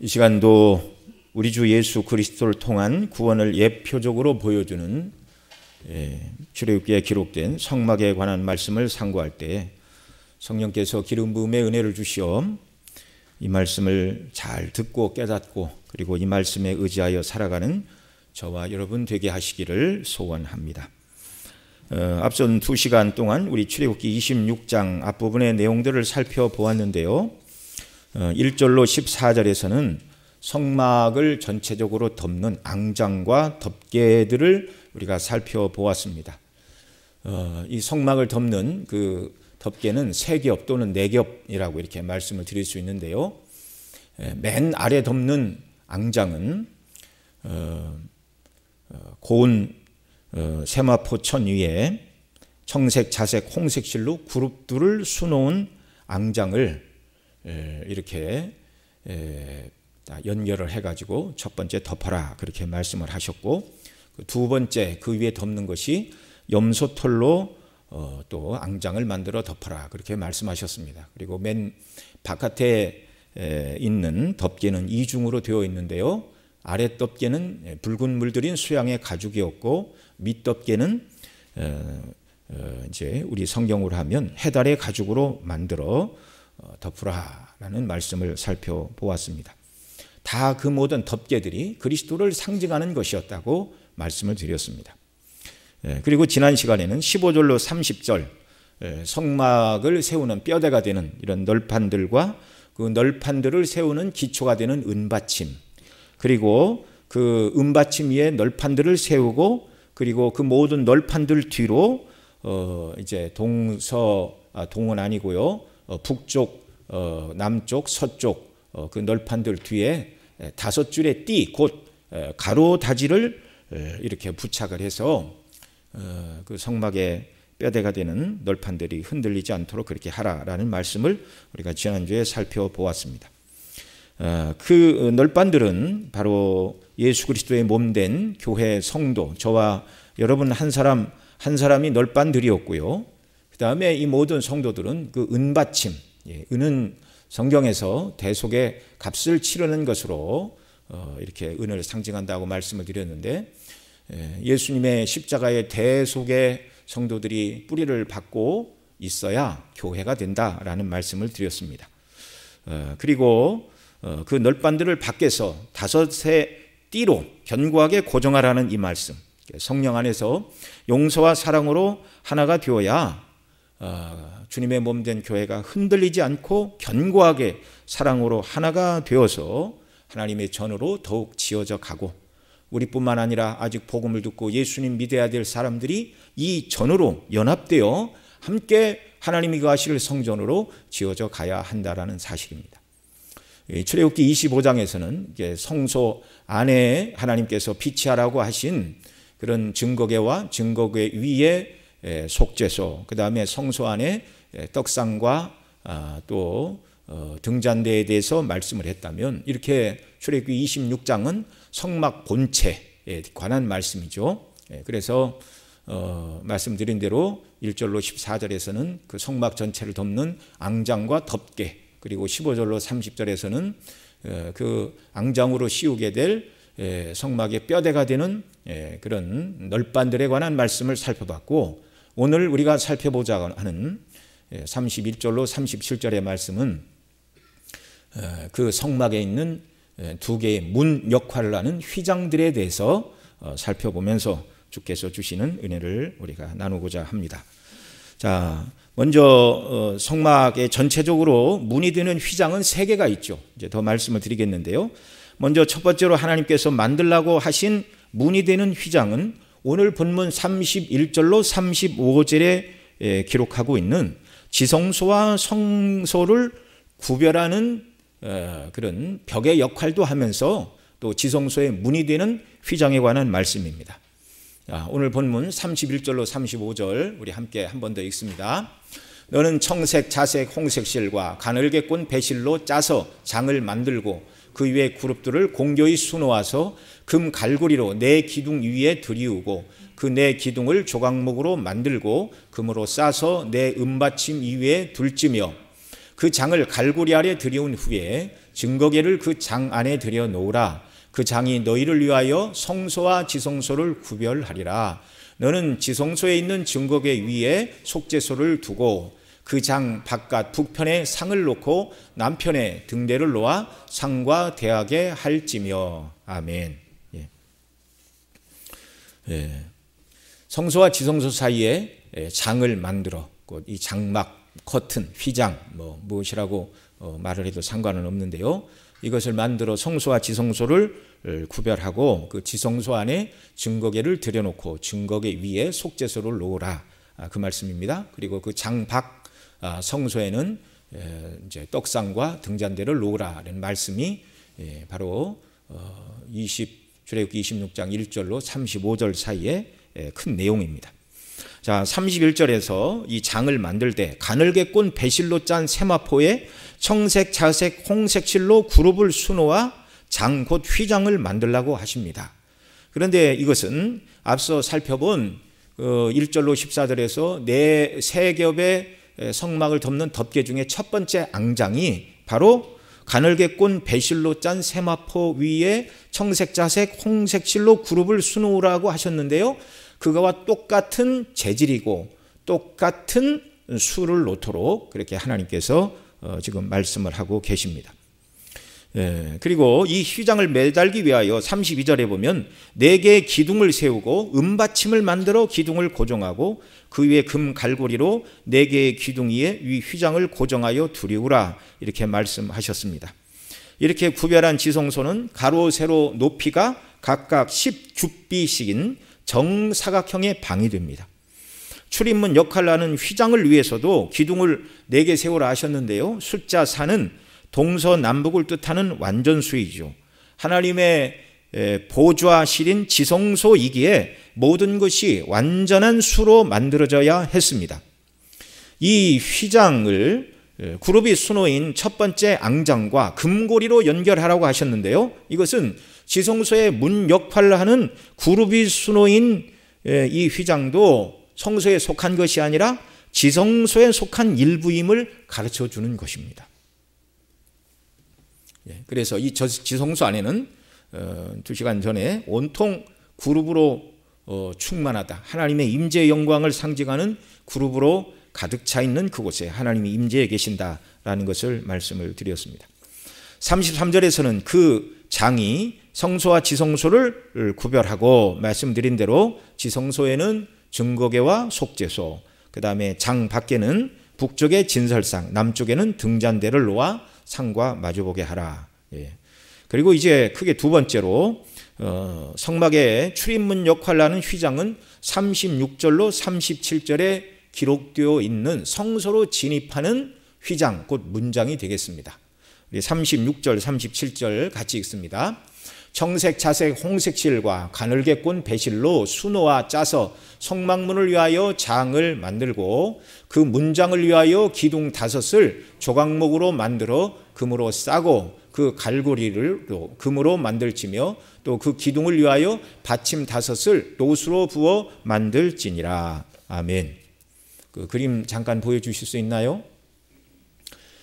이 시간도 우리 주 예수 그리스도를 통한 구원을 예표적으로 보여주는 출애굽기에 기록된 성막에 관한 말씀을 상고할 때 성령께서 기름 부음의 은혜를 주시어 이 말씀을 잘 듣고 깨닫고 그리고 이 말씀에 의지하여 살아가는 저와 여러분 되게 하시기를 소원합니다. 앞선 2시간 동안 우리 출애굽기 26장 앞부분의 내용들을 살펴보았는데요. 1절로 14절에서는 성막을 전체적으로 덮는 앙장과 덮개들을 우리가 살펴보았습니다. 이 성막을 덮는 그 덮개는 3겹 또는 4겹이라고 이렇게 말씀을 드릴 수 있는데요. 맨 아래 덮는 앙장은 고운 세마포천 위에 청색, 자색, 홍색 실로 그룹들을 수놓은 앙장을 이렇게 연결을 해가지고 첫 번째 덮어라 그렇게 말씀을 하셨고, 두 번째 그 위에 덮는 것이 염소털로 또 앙장을 만들어 덮어라 그렇게 말씀하셨습니다. 그리고 맨 바깥에 있는 덮개는 이중으로 되어 있는데요. 아래 덮개는 붉은 물들인 수양의 가죽이었고, 밑 덮개는 이제 우리 성경으로 하면 해달의 가죽으로 만들어 덮으라라는 말씀을 살펴보았습니다. 다 그 모든 덮개들이 그리스도를 상징하는 것이었다고 말씀을 드렸습니다. 그리고 지난 시간에는 15절로 30절 성막을 세우는 뼈대가 되는 이런 널판들과 그 널판들을 세우는 기초가 되는 은받침, 그리고 그 은받침 위에 널판들을 세우고, 그리고 그 모든 널판들 뒤로 이제 동은 아니고요, 북쪽, 남쪽, 서쪽 그 널판들 뒤에 5줄의 띠, 곧 가로다지를 이렇게 부착을 해서 그 성막의 뼈대가 되는 널판들이 흔들리지 않도록 그렇게 하라라는 말씀을 우리가 지난주에 살펴보았습니다. 그 널판들은 바로 예수 그리스도의 몸된 교회 성도, 저와 여러분 한 사람이 널판들이었고요. 그 다음에 이 모든 성도들은 그 은받침, 은은 성경에서 대속의 값을 치르는 것으로 이렇게 은을 상징한다고 말씀을 드렸는데, 예수님의 십자가의 대속의 성도들이 뿌리를 받고 있어야 교회가 된다라는 말씀을 드렸습니다. 그리고 그 널판들을 밖에서 5의 띠로 견고하게 고정하라는 이 말씀, 성령 안에서 용서와 사랑으로 하나가 되어야 주님의 몸된 교회가 흔들리지 않고 견고하게 사랑으로 하나가 되어서 하나님의 전으로 더욱 지어져 가고, 우리뿐만 아니라 아직 복음을 듣고 예수님 믿어야 될 사람들이 이 전으로 연합되어 함께 하나님이 거하실 성전으로 지어져 가야 한다라는 사실입니다. 출애굽기 25장에서는 성소 안에 하나님께서 비치하라고 하신 그런 증거궤와 증거궤 위에 속죄소, 그 다음에 성소 안에 떡상과 또 등잔대에 대해서 말씀을 했다면, 이렇게 출애굽기 26장은 성막 본체에 관한 말씀이죠. 그래서 말씀드린 대로 1절로 14절에서는 그 성막 전체를 덮는 앙장과 덮개, 그리고 15절로 30절에서는 그 앙장으로 씌우게 될 성막의 뼈대가 되는 그런 널판들에 관한 말씀을 살펴봤고, 오늘 우리가 살펴보자 하는 31절로 37절의 말씀은 그 성막에 있는 2개의 문 역할을 하는 휘장들에 대해서 살펴보면서 주께서 주시는 은혜를 우리가 나누고자 합니다. 자, 먼저 성막의 전체적으로 문이 되는 휘장은 3개가 있죠. 이제 더 말씀을 드리겠는데요. 먼저 첫 번째로 하나님께서 만들라고 하신 문이 되는 휘장은 오늘 본문 31절로 35절에 기록하고 있는 지성소와 성소를 구별하는 그런 벽의 역할도 하면서 또 지성소의 문이 되는 휘장에 관한 말씀입니다. 오늘 본문 31절로 35절 우리 함께 한 번 더 읽습니다. 너는 청색, 자색, 홍색 실과 가늘게 꼰 배실로 짜서 장을 만들고 그 위에 그룹들을 공교히 수놓아서 금 갈고리로 네 기둥 위에 들이우고 그 네 기둥을 조각목으로 만들고 금으로 싸서 네 은받침 위에 둘지며 그 장을 갈고리 아래 들이운 후에 증거궤를 그 장 안에 들여 놓으라. 그 장이 너희를 위하여 성소와 지성소를 구별하리라. 너는 지성소에 있는 증거궤 위에 속죄소를 두고 그 장 바깥 북편에 상을 놓고 남편에 등대를 놓아 상과 대하게 할지며. 아멘. 성소와 지성소 사이에 장을 만들어 이 장막, 커튼, 휘장 무엇이라고 말을 해도 상관은 없는데요. 이것을 만들어 성소와 지성소를 구별하고 그 지성소 안에 증거궤를 들여놓고 증거궤 위에 속죄소를 놓으라. 그 말씀입니다. 그리고 그 장 밖 성소에는 이제 떡상과 등잔대를 놓으라는 말씀이 바로 출애굽기 26장 1절로 35절 사이에 큰 내용입니다. 자, 31절에서 이 장을 만들 때 가늘게 꼰 배실로 짠 세마포에 청색, 자색, 홍색 실로 그룹을 수놓아 장 곧 휘장을 만들라고 하십니다. 그런데 이것은 앞서 살펴본 1절로 14절에서 세 겹의 성막을 덮는 덮개 중에 첫 번째 앙장이 바로 가늘게 꼰 배실로 짠 세마포 위에 청색, 자색, 홍색 실로 그룹을 수놓으라고 하셨는데요. 그거와 똑같은 재질이고 똑같은 수를 놓도록 그렇게 하나님께서 지금 말씀을 하고 계십니다. 그리고 이 휘장을 매달기 위하여 32절에 보면 4개의 기둥을 세우고 은받침을 만들어 기둥을 고정하고 그 위에 금 갈고리로 4개의 기둥 위에 위 휘장을 고정하여 두리우라 이렇게 말씀하셨습니다. 이렇게 구별한 지성소는 가로 세로 높이가 각각 10규빗씩인 정사각형의 방이 됩니다. 출입문 역할을 하는 휘장을 위해서도 기둥을 4개 세우라 하셨는데요. 숫자 4는 동서남북을 뜻하는 완전수이죠. 하나님의 보좌실인 지성소이기에 모든 것이 완전한 수로 만들어져야 했습니다. 이 휘장을 그룹이 수놓인 첫 번째 앙장과 금고리로 연결하라고 하셨는데요. 이것은 지성소의 문 역할을 하는 그룹이 수놓인 이 휘장도 성소에 속한 것이 아니라 지성소에 속한 일부임을 가르쳐 주는 것입니다. 그래서 이 지성소 안에는 2시간 전에 온통 그룹으로 충만하다. 하나님의 임재의 영광을 상징하는 그룹으로 가득 차 있는 그곳에 하나님이 임재해 계신다라는 것을 말씀을 드렸습니다. 33절에서는 그 장이 성소와 지성소를 구별하고 말씀드린 대로 지성소에는 증거궤와 속죄소, 그 다음에 장 밖에는 북쪽에 진설상, 남쪽에는 등잔대를 놓아 상과 마주보게 하라. 그리고 이제 크게 두 번째로 성막의 출입문 역할을 하는 휘장은 36절로 37절에 기록되어 있는 성소로 진입하는 휘장, 곧 문장이 되겠습니다. 36절, 37절 같이 읽습니다. 청색, 자색, 홍색 실과 가늘게 꼰 배실로 수놓아 짜서 성막문을 위하여 장을 만들고 그 문장을 위하여 기둥 5을 조각목으로 만들어 금으로 싸고 그 갈고리를 또 금으로 만들지며 또 그 기둥을 위하여 받침 5을 노수로 부어 만들지니라. 아멘. 그 그림 잠깐 보여주실 수 있나요?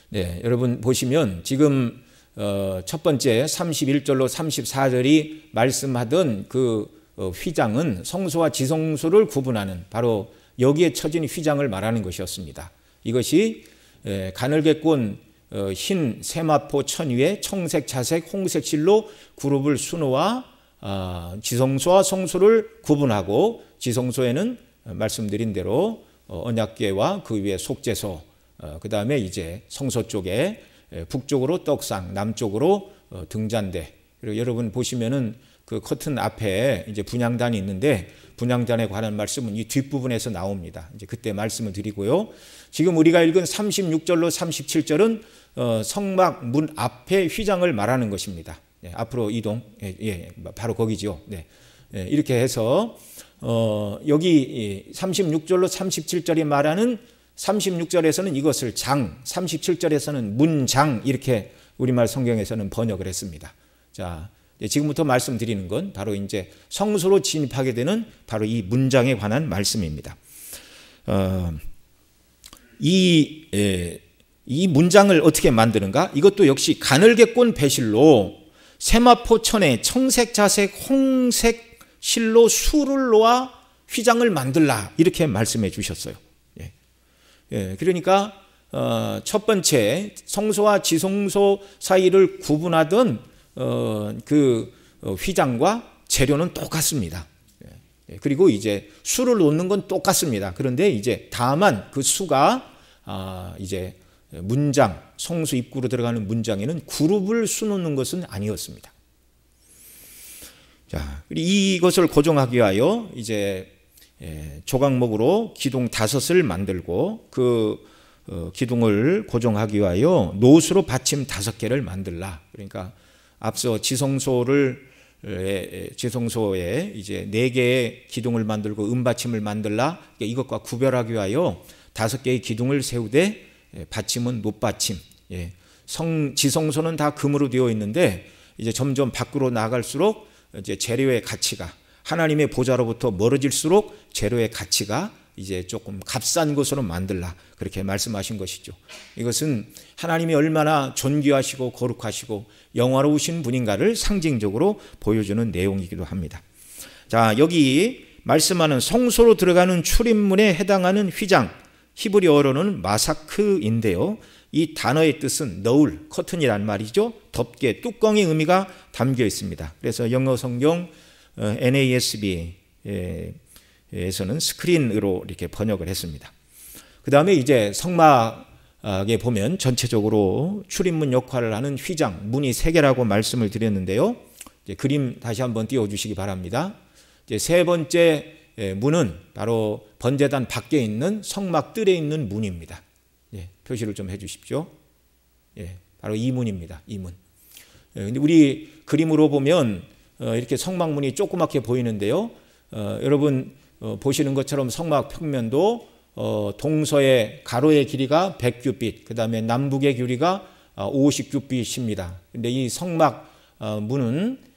네, 여러분 보시면 지금 첫 번째 31절로 34절이 말씀하던 그 휘장은 성소와 지성소를 구분하는 바로 여기에 처진 휘장을 말하는 것이었습니다. 이것이 가늘게 꼰 흰 세마포 천 위에 청색, 자색, 홍색 실로 그룹을 수놓아 지성소와 성소를 구분하고 지성소에는 말씀드린 대로 언약궤와 그 위에 속죄소, 그 다음에 이제 성소 쪽에 북쪽으로 떡상, 남쪽으로 등잔대. 그리고 여러분 보시면은 그 커튼 앞에 이제 분향단이 있는데 분향단에 관한 말씀은 이 뒷부분에서 나옵니다. 이제 그때 말씀을 드리고요. 지금 우리가 읽은 36절로 37절은 성막 문 앞에 휘장을 말하는 것입니다. 앞으로 이동. 바로 거기죠. 이렇게 해서 여기 36절로 37절이 말하는 36절에서는 이것을 장, 37절에서는 문장 이렇게 우리말 성경에서는 번역을 했습니다. 자, 지금부터 말씀드리는 건 바로 이제 성소로 진입하게 되는 바로 이 문장에 관한 말씀입니다. 이 이 문장을 어떻게 만드는가? 이것도 역시 가늘게꼰 배실로 세마포 천에 청색, 자색, 홍색 실로 수를 놓아 휘장을 만들라 이렇게 말씀해 주셨어요. 그러니까 첫 번째 성소와 지성소 사이를 구분하던 그 휘장과 재료는 똑같습니다. 그리고 이제 수를 놓는 건 똑같습니다. 그런데 이제 다만 그 수가 이제 문장, 성소 입구로 들어가는 문장에는 그룹을 수놓는 것은 아니었습니다. 자, 이것을 고정하기 위하여 이제 조각목으로 기둥 5을 만들고 그 기둥을 고정하기 위하여 노수로 받침 5개를 만들라. 그러니까 앞서 지성소에 이제 4개의 기둥을 만들고 은받침을 만들라. 이것과 구별하기 위하여 5개의 기둥을 세우되 받침은 못받침. 지성소는 다 금으로 되어 있는데 이제 점점 밖으로 나갈수록 이제 재료의 가치가 하나님의 보좌로부터 멀어질수록 재료의 가치가 이제 조금 값싼 것으로 만들라 그렇게 말씀하신 것이죠. 이것은 하나님이 얼마나 존귀하시고 거룩하시고 영화로우신 분인가를 상징적으로 보여주는 내용이기도 합니다. 자, 여기 말씀하는 성소로 들어가는 출입문에 해당하는 휘장, 히브리어로는 마사크인데요. 이 단어의 뜻은 너울, 커튼이란 말이죠. 덮개, 뚜껑의 의미가 담겨 있습니다. 그래서 영어 성경 NASB에서는 스크린으로 이렇게 번역을 했습니다. 그 다음에 이제 성막에 보면 전체적으로 출입문 역할을 하는 휘장, 문이 3개라고 말씀을 드렸는데요. 이제 그림 다시 한번 띄워주시기 바랍니다. 이제 세 번째 문은 바로 번제단 밖에 있는 성막 뜰에 있는 문입니다. 표시를 좀 해주십시오. 바로 이 문입니다. 이 문. 근데 우리 그림으로 보면 이렇게 성막문이 조그맣게 보이는데요. 여러분 보시는 것처럼 성막 평면도 동서의 가로의 길이가 100규빗, 그 다음에 남북의 길이가 50규빗입니다. 근데 이 성막 문은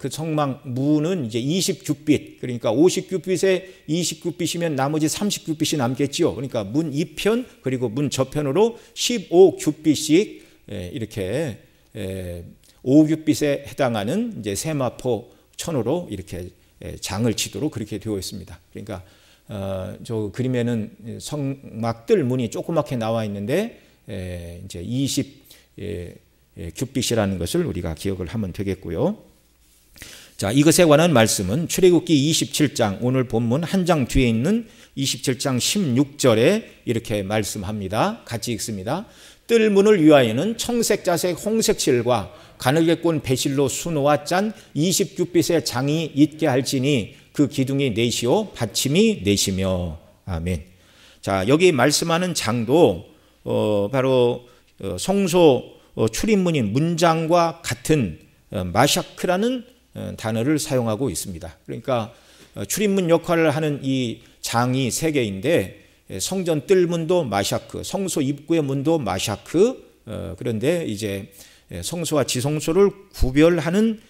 그 성막 문은 이제 20규빗, 그러니까 50규빗에 20규빗이면 나머지 30규빗이 남겠지요. 그러니까 문 2편 그리고 문 저편으로 15규빗씩 이렇게 5규빗에 해당하는 이제 세마포 천으로 이렇게 장을 치도록 그렇게 되어 있습니다. 그러니까 저 그림에는 성막들 문이 조그맣게 나와 있는데 이제 20규빗이라는 것을 우리가 기억을 하면 되겠고요. 자, 이것에 관한 말씀은 출애굽기 27장 오늘 본문 한 장 뒤에 있는 27장 16절에 이렇게 말씀합니다. 같이 읽습니다. 뜰문을 위하여는 청색, 자색, 홍색 실과 가늘게꼰 배실로 수놓아 짠 20규빗의 장이 있게 할지니 그 기둥이 넷이요 받침이 넷이며. 아멘. 자, 여기 말씀하는 장도 바로 성소 출입문인 문장과 같은 마샤크라는 단어를 사용하고 있습니다. 그러니까 출입문 역할을 하는 이 장이 3개인데 성전 뜰문도 마샤크, 성소 입구의 문도 마샤크, 그런데 이제 성소와 지성소를 구별하는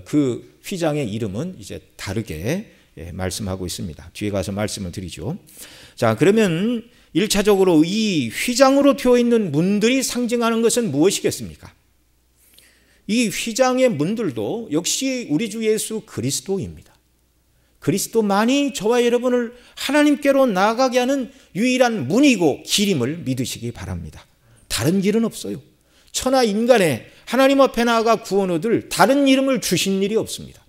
그 휘장의 이름은 이제 다르게 말씀하고 있습니다. 뒤에 가서 말씀을 드리죠. 자, 그러면 1차적으로 이 휘장으로 되어 있는 문들이 상징하는 것은 무엇이겠습니까? 이 휘장의 문들도 역시 우리 주 예수 그리스도입니다. 그리스도만이 저와 여러분을 하나님께로 나아가게 하는 유일한 문이고 길임을 믿으시기 바랍니다. 다른 길은 없어요. 천하 인간의 하나님 앞에 나아가 구원 얻을 다른 이름을 주신 일이 없습니다.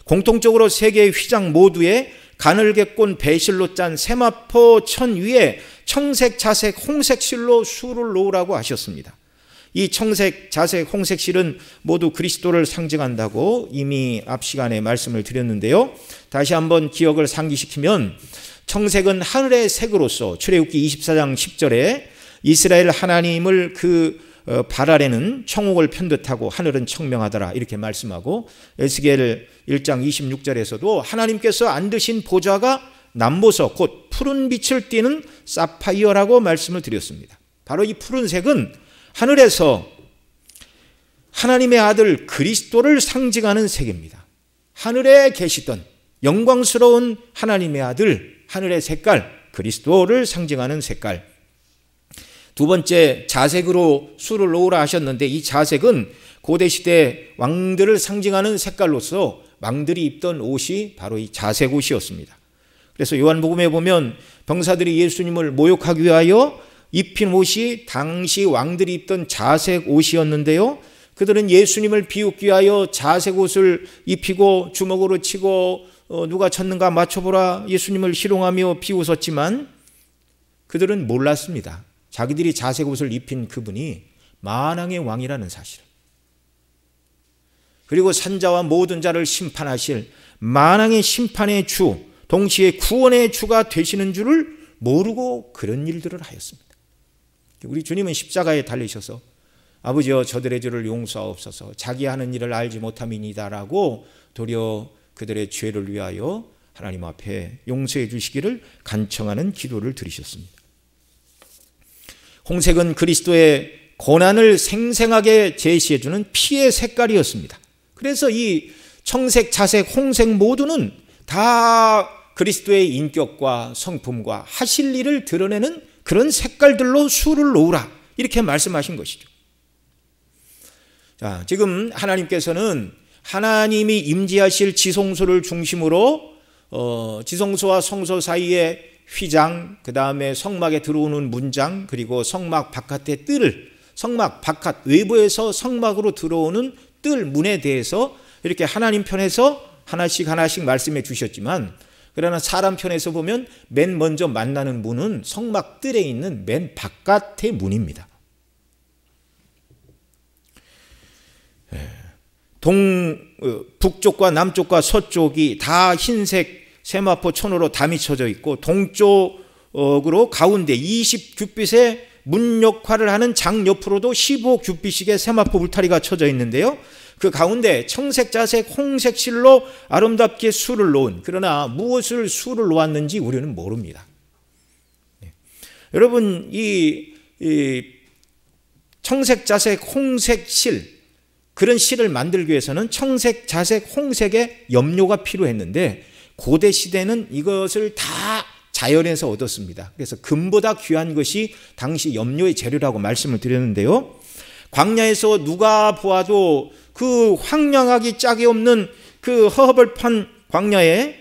공통적으로 3개의 휘장 모두에 가늘게꼰 배실로 짠 세마포 천 위에 청색, 자색, 홍색 실로 수를 놓으라고 하셨습니다. 이 청색, 자색, 홍색 실은 모두 그리스도를 상징한다고 이미 앞 시간에 말씀을 드렸는데요. 다시 한번 기억을 상기시키면 청색은 하늘의 색으로서 출애굽기 24장 10절에 이스라엘 하나님을 그 발 아래는 청옥을 편듯하고 하늘은 청명하더라 이렇게 말씀하고 에스겔 1장 26절에서도 하나님께서 앉으신 보좌가 남보석 곧 푸른 빛을 띠는 사파이어라고 말씀을 드렸습니다. 바로 이 푸른색은 하늘에서 하나님의 아들 그리스도를 상징하는 색입니다. 하늘에 계시던 영광스러운 하나님의 아들, 하늘의 색깔, 그리스도를 상징하는 색깔. 두 번째 자색으로 수를 놓으라 하셨는데 이 자색은 고대시대 왕들을 상징하는 색깔로서 왕들이 입던 옷이 바로 이 자색 옷이었습니다. 그래서 요한복음에 보면 병사들이 예수님을 모욕하기 위하여 입힌 옷이 당시 왕들이 입던 자색 옷이었는데요, 그들은 예수님을 비웃기 위하여 자색 옷을 입히고 주먹으로 치고 누가 쳤는가 맞춰보라 예수님을 희롱하며 비웃었지만 그들은 몰랐습니다. 자기들이 자색 옷을 입힌 그분이 만왕의 왕이라는 사실을, 그리고 산자와 모든 자를 심판하실 만왕의 심판의 주, 동시에 구원의 주가 되시는 줄을 모르고 그런 일들을 하였습니다. 우리 주님은 십자가에 달리셔서 아버지여 저들의 죄를 용서하옵소서, 자기 하는 일을 알지 못함이니다라고 도리어 그들의 죄를 위하여 하나님 앞에 용서해 주시기를 간청하는 기도를 드리셨습니다. 홍색은 그리스도의 고난을 생생하게 제시해 주는 피의 색깔이었습니다. 그래서 이 청색, 자색, 홍색 모두는 다 그리스도의 인격과 성품과 하실 일을 드러내는 그런 색깔들로 수를 놓으라 이렇게 말씀하신 것이죠. 자, 지금 하나님께서는 하나님이 임재하실 지성소를 중심으로 지성소와 성소 사이에 휘장, 그 다음에 성막에 들어오는 문장, 그리고 성막 바깥의 뜰, 성막 바깥 외부에서 성막으로 들어오는 뜰 문에 대해서 이렇게 하나님 편에서 하나씩 말씀해 주셨지만, 그러나 사람 편에서 보면 맨 먼저 만나는 문은 성막 뜰에 있는 맨 바깥의 문입니다. 북쪽과 남쪽과 서쪽이 다 흰색 세마포 천으로 담이쳐져 있고, 동쪽으로 가운데 20규빗의 문 역할을 하는 장 옆으로도 15규빗씩의 세마포 울타리가 쳐져 있는데요, 그 가운데 청색, 자색, 홍색 실로 아름답게 수를 놓은, 그러나 무엇을 수를 놓았는지 우리는 모릅니다. 여러분, 이 청색, 자색, 홍색 실, 그런 실을 만들기 위해서는 청색, 자색, 홍색의 염료가 필요했는데 고대 시대는 이것을 다 자연에서 얻었습니다. 그래서 금보다 귀한 것이 당시 염료의 재료라고 말씀을 드렸는데요, 광야에서 누가 보아도 그 황량하기 짝이 없는 그 허허벌판 광야에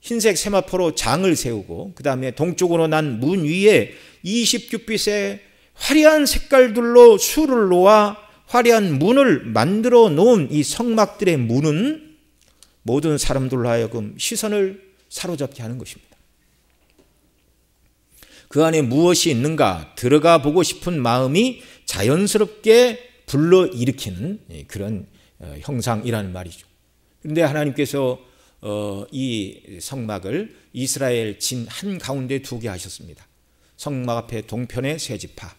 흰색 세마포로 장을 세우고, 그 다음에 동쪽으로 난 문 위에 20규빗의 화려한 색깔들로 수를 놓아 화려한 문을 만들어 놓은 이 성막들의 문은 모든 사람들로 하여금 시선을 사로잡게 하는 것입니다. 그 안에 무엇이 있는가 들어가 보고 싶은 마음이 자연스럽게 불러일으키는 그런 형상이라는 말이죠. 그런데 하나님께서 이 성막을 이스라엘 진 한가운데 두게 하셨습니다. 성막 앞에 동편에 세 지파,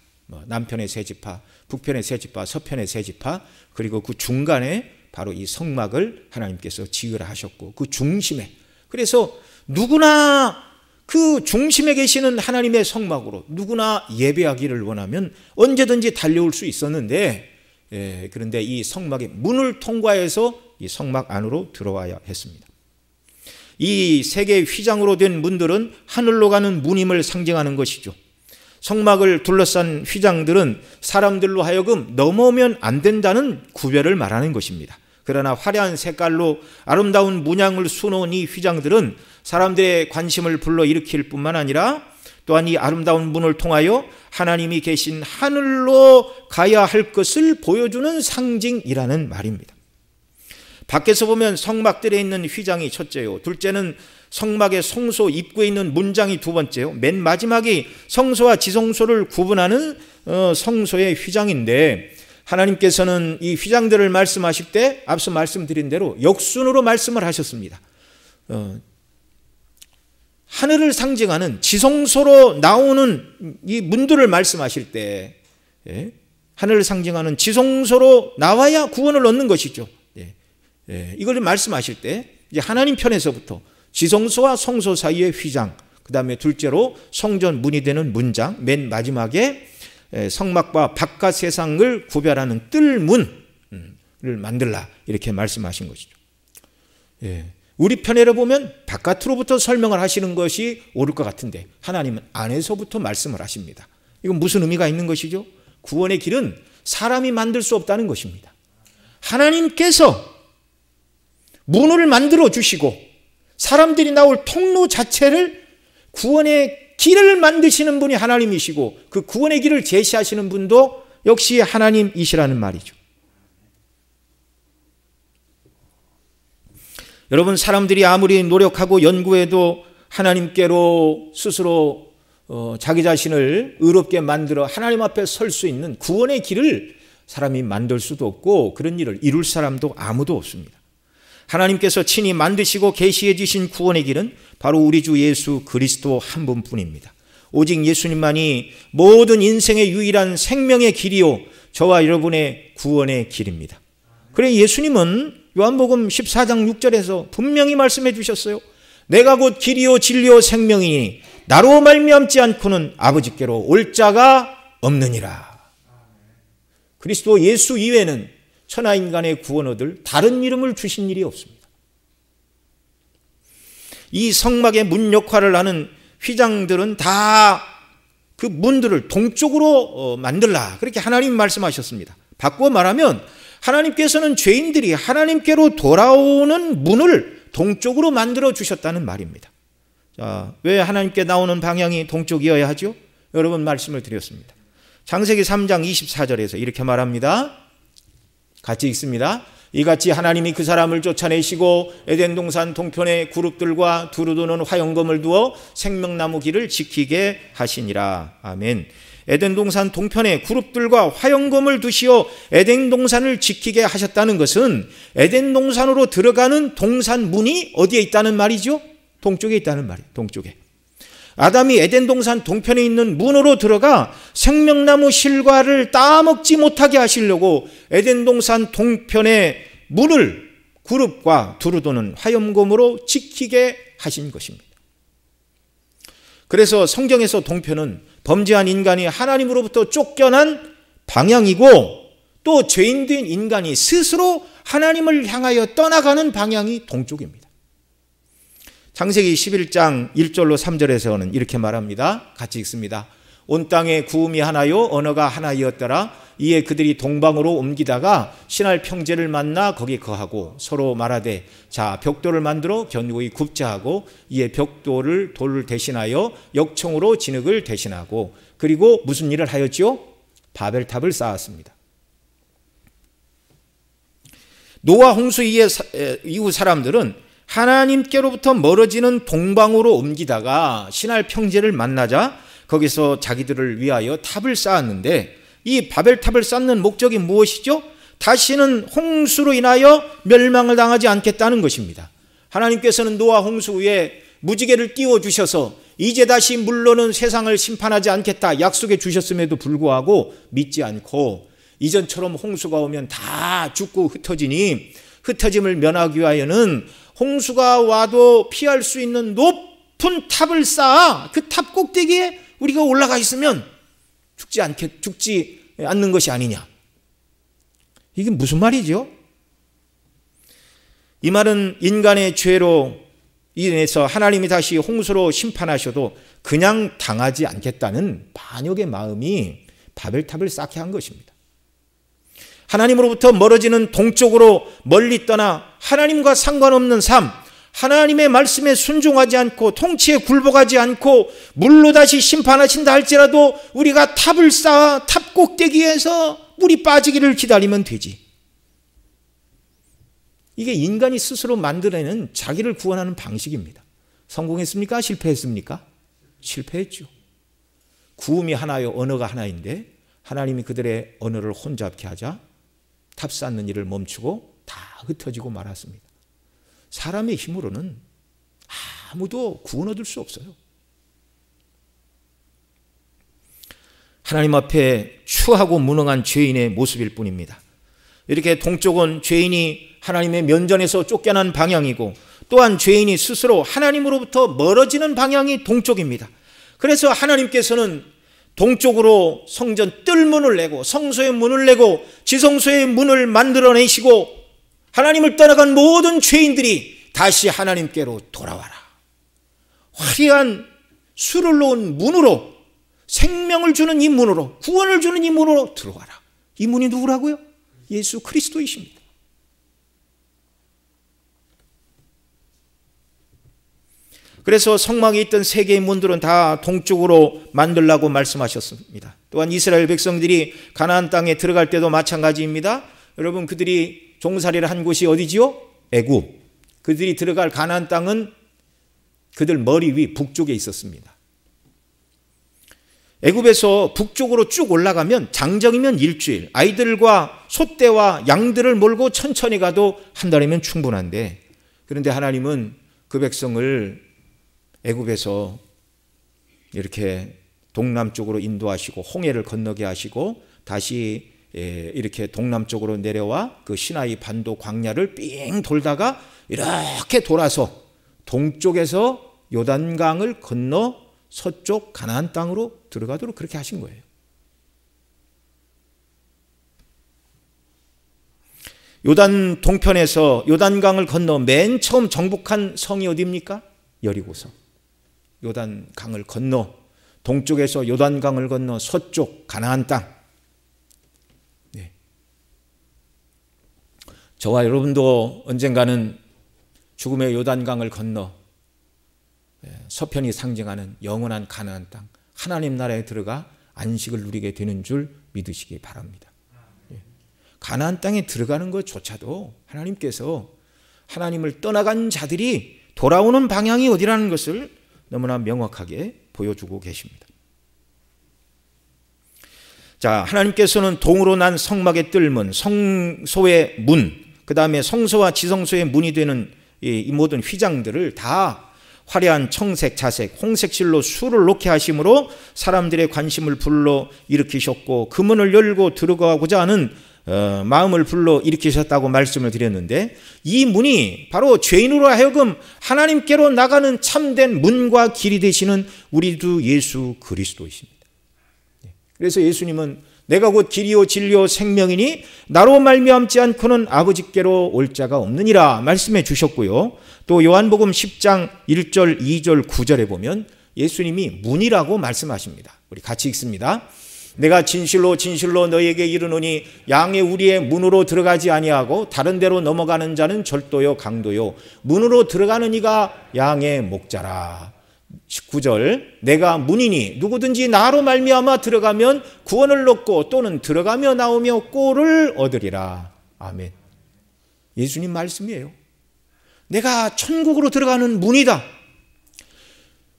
남편의 세 지파, 북편의 세 지파, 서편의 세 지파, 그리고 그 중간에 바로 이 성막을 하나님께서 지으라 하셨고, 그 중심에, 그래서 누구나 그 중심에 계시는 하나님의 성막으로 누구나 예배하기를 원하면 언제든지 달려올 수 있었는데, 그런데 이 성막의 문을 통과해서 이 성막 안으로 들어와야 했습니다. 이 세 개의 휘장으로 된 문들은 하늘로 가는 문임을 상징하는 것이죠. 성막을 둘러싼 휘장들은 사람들로 하여금 넘어오면 안 된다는 구별을 말하는 것입니다. 그러나 화려한 색깔로 아름다운 문양을 수놓은 이 휘장들은 사람들의 관심을 불러일으킬 뿐만 아니라 또한 이 아름다운 문을 통하여 하나님이 계신 하늘로 가야 할 것을 보여주는 상징이라는 말입니다. 밖에서 보면 성막들에 있는 휘장이 첫째요, 둘째는 성막의 성소 입구에 있는 문장이 두 번째요, 맨 마지막이 성소와 지성소를 구분하는 성소의 휘장인데, 하나님께서는 이 휘장들을 말씀하실 때 앞서 말씀드린 대로 역순으로 말씀을 하셨습니다. 하늘을 상징하는 지성소로 나오는 이 문들을 말씀하실 때, 하늘을 상징하는 지성소로 나와야 구원을 얻는 것이죠. 이걸 말씀하실 때 이제 하나님 편에서부터 지성소와 성소 사이의 휘장, 그 다음에 둘째로 성전 문이 되는 문장, 맨 마지막에 성막과 바깥 세상을 구별하는 뜰문을 만들라 이렇게 말씀하신 것이죠. 우리 편애를 보면 바깥으로부터 설명을 하시는 것이 옳을 것 같은데 하나님은 안에서부터 말씀을 하십니다. 이건 무슨 의미가 있는 것이죠? 구원의 길은 사람이 만들 수 없다는 것입니다. 하나님께서 문을 만들어 주시고 사람들이 나올 통로 자체를 구원의 길을 만드시는 분이 하나님이시고 그 구원의 길을 제시하시는 분도 역시 하나님이시라는 말이죠. 여러분, 사람들이 아무리 노력하고 연구해도 하나님께로 스스로 자기 자신을 의롭게 만들어 하나님 앞에 설 수 있는 구원의 길을 사람이 만들 수도 없고 그런 일을 이룰 사람도 아무도 없습니다. 하나님께서 친히 만드시고 계시해 주신 구원의 길은 바로 우리 주 예수 그리스도 한 분뿐입니다. 오직 예수님만이 모든 인생의 유일한 생명의 길이요 저와 여러분의 구원의 길입니다. 그래 예수님은 요한복음 14장 6절에서 분명히 말씀해 주셨어요. 내가 곧 길이요 진리요 생명이니 나로 말미암지 않고는 아버지께로 올 자가 없느니라. 그리스도 예수 이외에는 천하인간의 구원 얻을 다른 이름을 주신 일이 없습니다. 이 성막의 문 역할을 하는 휘장들은 다 그 문들을 동쪽으로 만들라, 그렇게 하나님 말씀하셨습니다. 바꾸어 말하면 하나님께서는 죄인들이 하나님께로 돌아오는 문을 동쪽으로 만들어 주셨다는 말입니다. 자, 왜 하나님께 나오는 방향이 동쪽이어야 하죠? 여러분 말씀을 드렸습니다. 창세기 3장 24절에서 이렇게 말합니다. 같이 읽습니다. 이같이 하나님이 그 사람을 쫓아내시고 에덴 동산 동편에 그룹들과 두루두는 화영검을 두어 생명나무 길을 지키게 하시니라. 아멘. 에덴 동산 동편에 그룹들과 화영검을 두시어 에덴 동산을 지키게 하셨다는 것은 에덴 동산으로 들어가는 동산 문이 어디에 있다는 말이죠? 동쪽에 있다는 말이에요. 동쪽에. 아담이 에덴 동산 동편에 있는 문으로 들어가 생명나무 실과를 따먹지 못하게 하시려고 에덴 동산 동편의 문을 그룹과 두루도는 화염검으로 지키게 하신 것입니다. 그래서 성경에서 동편은 범죄한 인간이 하나님으로부터 쫓겨난 방향이고 또 죄인된 인간이 스스로 하나님을 향하여 떠나가는 방향이 동쪽입니다. 창세기 11장 1절로 3절에서는 이렇게 말합니다. 같이 읽습니다. 온 땅에 구음이 하나요 언어가 하나이었더라. 이에 그들이 동방으로 옮기다가 신할 평제를 만나 거기 거하고 서로 말하되 자 벽돌을 만들어 견고히 굽자 하고 이에 벽돌을 돌을 대신하여 역청으로 진흙을 대신하고 그리고 무슨 일을 하였지요? 바벨탑을 쌓았습니다. 노아 홍수 이후 사람들은 하나님께로부터 멀어지는 동방으로 옮기다가 신할 평제를 만나자 거기서 자기들을 위하여 탑을 쌓았는데 이 바벨탑을 쌓는 목적이 무엇이죠? 다시는 홍수로 인하여 멸망을 당하지 않겠다는 것입니다. 하나님께서는 노아 홍수 후에 무지개를 띄워주셔서 이제 다시 물로는 세상을 심판하지 않겠다 약속해 주셨음에도 불구하고 믿지 않고 이전처럼 홍수가 오면 다 죽고 흩어지니 흩어짐을 면하기 위하여는 홍수가 와도 피할 수 있는 높은 탑을 쌓아 그 탑 꼭대기에 우리가 올라가 있으면 죽지 않는 것이 아니냐. 이게 무슨 말이죠? 이 말은 인간의 죄로 인해서 하나님이 다시 홍수로 심판하셔도 그냥 당하지 않겠다는 반역의 마음이 바벨탑을 쌓게 한 것입니다. 하나님으로부터 멀어지는 동쪽으로 멀리 떠나 하나님과 상관없는 삶, 하나님의 말씀에 순종하지 않고 통치에 굴복하지 않고 물로 다시 심판하신다 할지라도 우리가 탑을 쌓아 탑 꼭대기에서 물이 빠지기를 기다리면 되지. 이게 인간이 스스로 만들어내는 자기를 구원하는 방식입니다. 성공했습니까? 실패했습니까? 실패했죠. 구음이 하나요 언어가 하나인데 하나님이 그들의 언어를 혼잡케 하자 탑 쌓는 일을 멈추고 다 흩어지고 말았습니다. 사람의 힘으로는 아무도 구원 얻을 수 없어요. 하나님 앞에 추하고 무능한 죄인의 모습일 뿐입니다. 이렇게 동쪽은 죄인이 하나님의 면전에서 쫓겨난 방향이고 또한 죄인이 스스로 하나님으로부터 멀어지는 방향이 동쪽입니다. 그래서 하나님께서는 동쪽으로 성전 뜰문을 내고 성소의 문을 내고 지성소의 문을 만들어내시고 하나님을 떠나간 모든 죄인들이 다시 하나님께로 돌아와라. 화려한 수를 놓은 문으로 생명을 주는 이 문으로, 구원을 주는 이 문으로 들어가라. 이 문이 누구라고요? 예수 그리스도이십니다. 그래서 성막에 있던 세 개의 문들은 다 동쪽으로 만들라고 말씀하셨습니다. 또한 이스라엘 백성들이 가나안 땅에 들어갈 때도 마찬가지입니다. 여러분, 그들이 종살이를 한 곳이 어디지요? 애굽. 그들이 들어갈 가나안 땅은 그들 머리 위 북쪽에 있었습니다. 애굽에서 북쪽으로 쭉 올라가면 장정이면 일주일, 아이들과 소떼와 양들을 몰고 천천히 가도 한 달이면 충분한데, 그런데 하나님은 그 백성을 애굽에서 이렇게 동남쪽으로 인도하시고 홍해를 건너게 하시고 다시 이렇게 동남쪽으로 내려와 그 시나이 반도 광야를 삥 돌다가 이렇게 돌아서 동쪽에서 요단강을 건너 서쪽 가나안 땅으로 들어가도록 그렇게 하신 거예요. 요단 동편에서 요단강을 건너 맨 처음 정복한 성이 어디입니까? 여리고성. 요단강을 건너 동쪽에서 요단강을 건너 서쪽 가나안 땅. 네. 저와 여러분도 언젠가는 죽음의 요단강을 건너 서편이 상징하는 영원한 가나안 땅, 하나님 나라에 들어가 안식을 누리게 되는 줄 믿으시기 바랍니다. 가나안 땅에 들어가는 것조차도 하나님께서 하나님을 떠나간 자들이 돌아오는 방향이 어디라는 것을 너무나 명확하게 보여주고 계십니다. 자, 하나님께서는 동으로 난 성막의 뜰문, 성소의 문, 그 다음에 성소와 지성소의 문이 되는 이 모든 휘장들을 다 화려한 청색, 자색, 홍색실로 수를 놓게 하심으로 사람들의 관심을 불러 일으키셨고 그 문을 열고 들어가고자 하는 마음을 불러 일으키셨다고 말씀을 드렸는데, 이 문이 바로 죄인으로 하여금 하나님께로 나가는 참된 문과 길이 되시는 우리 주 예수 그리스도이십니다. 그래서 예수님은 내가 곧 길이요 진리요 생명이니 나로 말미암지 않고는 아버지께로 올 자가 없느니라 말씀해 주셨고요. 또 요한복음 10장 1절 2절 9절에 보면 예수님이 문이라고 말씀하십니다. 우리 같이 읽습니다. 내가 진실로 진실로 너희에게 이르노니 양의 우리의 문으로 들어가지 아니하고 다른 데로 넘어가는 자는 절도요 강도요 문으로 들어가는 이가 양의 목자라. 19절 내가 문이니 누구든지 나로 말미암아 들어가면 구원을 얻고 또는 들어가며 나오며 꼴을 얻으리라. 아멘. 예수님 말씀이에요. 내가 천국으로 들어가는 문이다.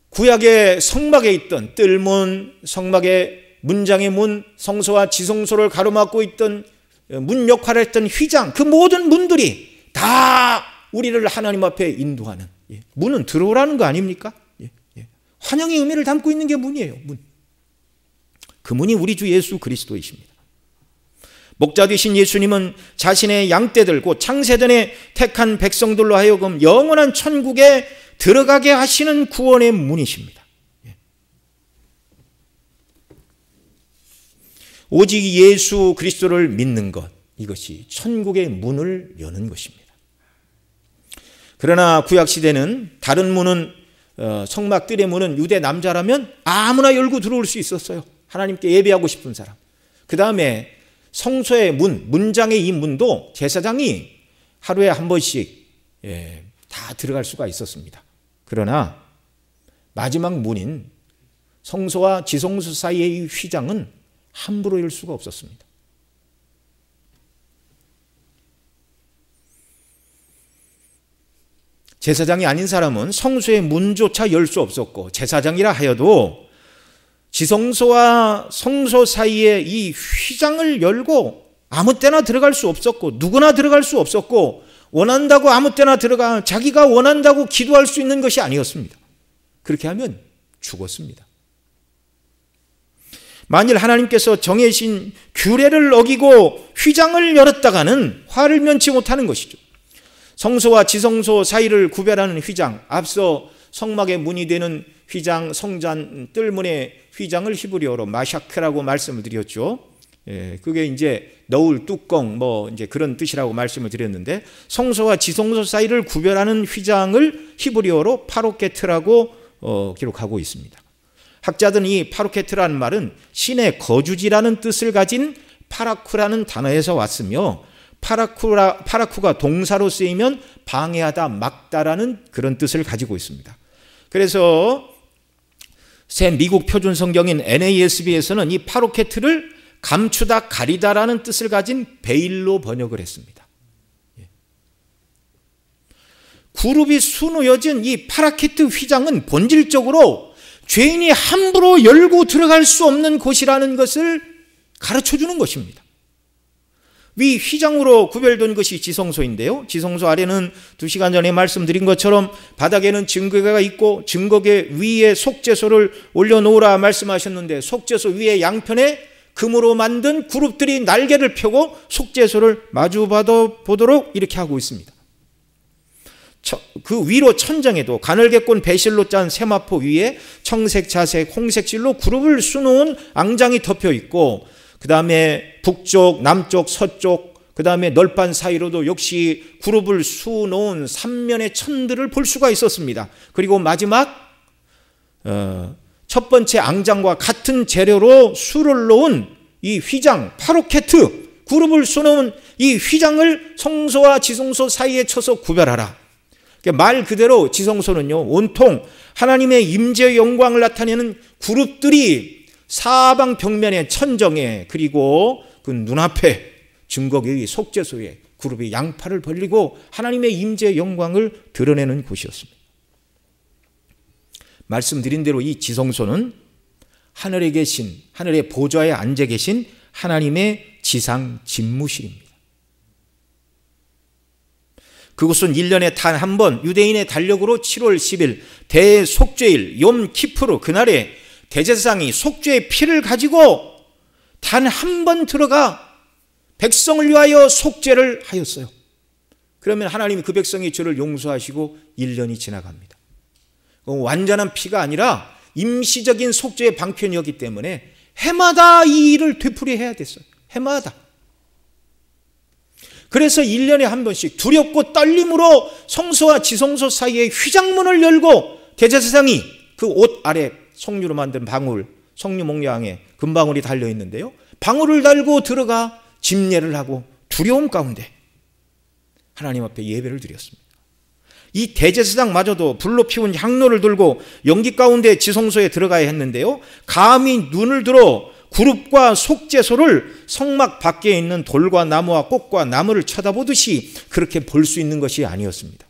구약의 성막에 있던 뜰문, 성막의 문장의 문, 성소와 지성소를 가로막고 있던 문 역할을 했던 휘장, 그 모든 문들이 다 우리를 하나님 앞에 인도하는, 문은 들어오라는 거 아닙니까? 환영의 의미를 담고 있는 게 문이에요. 문. 그 문이 우리 주 예수 그리스도이십니다. 목자 되신 예수님은 자신의 양떼들 곧 창세전에 택한 백성들로 하여금 영원한 천국에 들어가게 하시는 구원의 문이십니다. 오직 예수 그리스도를 믿는 것, 이것이 천국의 문을 여는 것입니다. 그러나 구약시대는 다른 문은 성막 뜰의 문은 유대 남자라면 아무나 열고 들어올 수 있었어요. 하나님께 예배하고 싶은 사람. 그 다음에 성소의 문, 문장의 이 문도 제사장이 하루에 한 번씩 다 들어갈 수가 있었습니다. 그러나 마지막 문인 성소와 지성소 사이의 이 휘장은 함부로 열 수가 없었습니다. 제사장이 아닌 사람은 성소의 문조차 열 수 없었고, 제사장이라 하여도 지성소와 성소 사이에 이 휘장을 열고 아무 때나 들어갈 수 없었고, 누구나 들어갈 수 없었고, 원한다고 아무 때나 들어가 자기가 원한다고 기도할 수 있는 것이 아니었습니다. 그렇게 하면 죽었습니다. 만일 하나님께서 정해진 규례를 어기고 휘장을 열었다가는 화를 면치 못하는 것이죠. 성소와 지성소 사이를 구별하는 휘장, 앞서 성막의 문이 되는 휘장, 성전 뜰문의 휘장을 히브리어로 마샤크라고 말씀을 드렸죠. 그게 이제 너울, 뚜껑, 이제 그런 뜻이라고 말씀을 드렸는데, 성소와 지성소 사이를 구별하는 휘장을 히브리어로 파로케트라고 기록하고 있습니다. 학자들은 이 파르케트라는 말은 신의 거주지라는 뜻을 가진 파라쿠라는 단어에서 왔으며, 파라쿠가 동사로 쓰이면 방해하다, 막다라는 그런 뜻을 가지고 있습니다. 그래서 새 미국 표준 성경인 NASB에서는 이 파르케트를 감추다, 가리다라는 뜻을 가진 베일로 번역을 했습니다. 그룹이 수놓여진 이 파라케트 휘장은 본질적으로 죄인이 함부로 열고 들어갈 수 없는 곳이라는 것을 가르쳐주는 것입니다. 위 휘장으로 구별된 것이 지성소인데요, 지성소 아래는 2시간 전에 말씀드린 것처럼 바닥에는 증거계가 있고 증거계 위에 속죄소를 올려놓으라 말씀하셨는데, 속죄소 위에 양편에 금으로 만든 그룹들이 날개를 펴고 속죄소를 마주 보도록 이렇게 하고 있습니다. 그 위로 천장에도 가늘게꼰 배실로 짠 세마포 위에 청색, 자색, 홍색 실로 그룹을 수놓은 앙장이 덮여 있고, 그 다음에 북쪽, 남쪽, 서쪽, 그 다음에 널판 사이로도 역시 그룹을 수놓은 3면의 천들을 볼 수가 있었습니다. 그리고 마지막 첫 번째 앙장과 같은 재료로 수를 놓은 이 휘장, 파르케트, 그룹을 수놓은 이 휘장을 성소와 지성소 사이에 쳐서 구별하라. 말 그대로 지성소는요, 온통 하나님의 임재의 영광을 나타내는 그룹들이 사방 벽면에, 천정에, 그리고 그 눈앞에 증거계의 속죄소에 그룹이 양팔을 벌리고 하나님의 임재의 영광을 드러내는 곳이었습니다. 말씀드린 대로 이 지성소는 하늘에 계신, 하늘의 보좌에 앉아 계신 하나님의 지상 집무실입니다. 그곳은 1년에 단 한 번 유대인의 달력으로 7월 10일 대속죄일 욤 키프르, 그날에 대제사장이 속죄의 피를 가지고 단 한 번 들어가 백성을 위하여 속죄를 하였어요. 그러면 하나님이 그 백성의 죄를 용서하시고 1년이 지나갑니다. 완전한 피가 아니라 임시적인 속죄의 방편이었기 때문에 해마다 이 일을 되풀이해야 됐어요. 해마다. 그래서 1년에 한 번씩 두렵고 떨림으로 성소와 지성소 사이에 휘장문을 열고 대제사장이 그 옷 아래 석류로 만든 방울, 석류 목량에 금방울이 달려 있는데요, 방울을 달고 들어가 집례를 하고 두려움 가운데 하나님 앞에 예배를 드렸습니다. 이 대제사장마저도 불로 피운 향로를 들고 연기 가운데 지성소에 들어가야 했는데요, 감히 눈을 들어 그룹과 속죄소를 성막 밖에 있는 돌과 나무와 꽃과 나무를 쳐다보듯이 그렇게 볼 수 있는 것이 아니었습니다.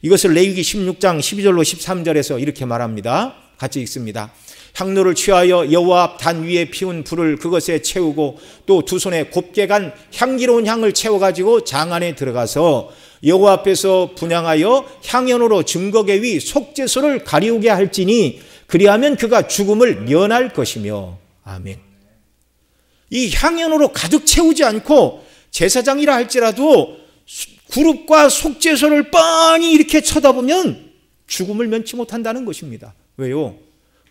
이것을 레위기 16장 12절로 13절에서 이렇게 말합니다. 같이 읽습니다. 향로를 취하여 여호와 앞 단 위에 피운 불을 그것에 채우고 또 두 손에 곱게 간 향기로운 향을 채워가지고 장 안에 들어가서 여호와 앞에서 분향하여 향연으로 증거계 위 속죄소를 가리우게 할지니 그리하면 그가 죽음을 면할 것이며. 아멘. 이 향연으로 가득 채우지 않고 제사장이라 할지라도 그룹과 속죄소를 뻔히 이렇게 쳐다보면 죽음을 면치 못한다는 것입니다. 왜요?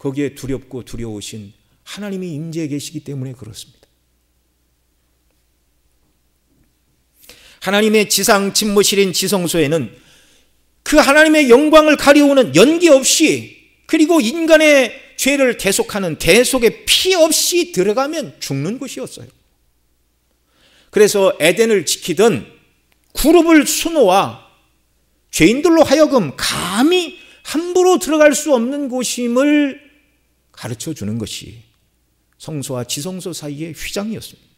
거기에 두렵고 두려우신 하나님이 임재해 계시기 때문에 그렇습니다. 하나님의 지상 집무실인 지성소에는 그 하나님의 영광을 가리우는 연기 없이, 그리고 인간의 죄를 대속하는 대속의 피 없이 들어가면 죽는 곳이었어요. 그래서 에덴을 지키던 그룹을 수놓아 죄인들로 하여금 감히 함부로 들어갈 수 없는 곳임을 가르쳐 주는 것이 성소와 지성소 사이의 휘장이었습니다.